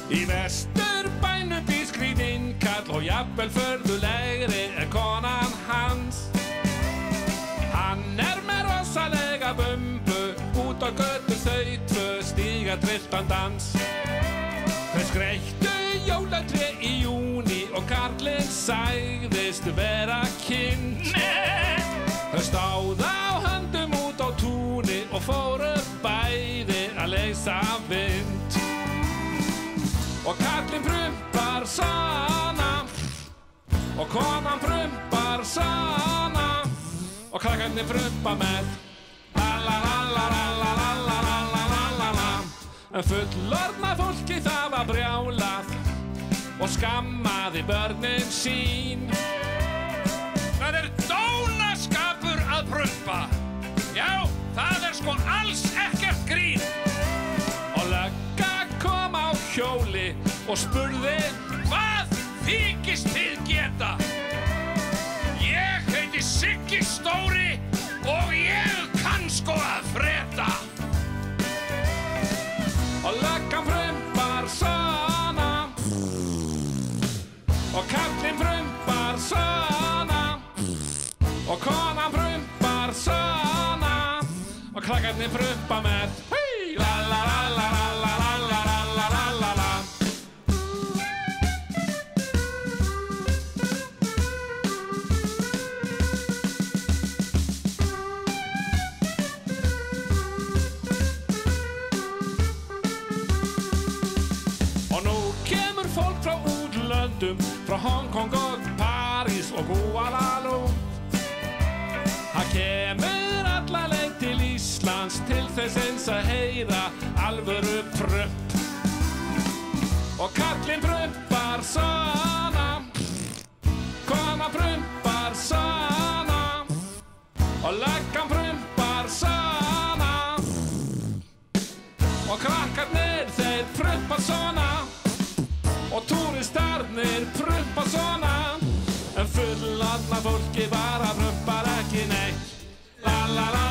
Í Vesturbænum býr skrýtinn kall og jafnvel furðulegri konan hans. Hann með rosalega bumbu, út á götu þau tvö stíga trilltan dans. Þau skreyttu jólatré í júní og karlinn sagðist vera kind. Þau stáðu á höndum út á túni og fóru bæði að leysa vind. Og karlinn prumpar svona og konan prumpar svona og krakkarnir prumpa með la-la-la-la-la-la-la-la-la-la-la. En fullorðna fólki það var brjálað og skammaði börnin sín. Það dónaskapur að prumpa. Já, það sko alls ekkert grín. Og lögga kom á hjóli og spurði: Hvað þykist þið geta? Ég heiti Siggi Stóri og ég kann sko að freta. Og löggan prumpar svona og karlinn prumpar svona og konan prumpar svona og krakkarnir prumpa með la-la-la-la-la-la-la-la-la-la-la. Og nú kemur fólk frá útlöndum, frá Hong Kong og París og Kuala Lumpur. Það kemur alla leið til Íslands til þess eins að heyra alvöru prump. Og karlinn prumpar svona, konan prumpar svona og löggan prumpar svona og krakkarnir þeir prumpa svona og túristarnir prumpa svona. En fullorðna fólki bara prumpar ekki neitt. La la la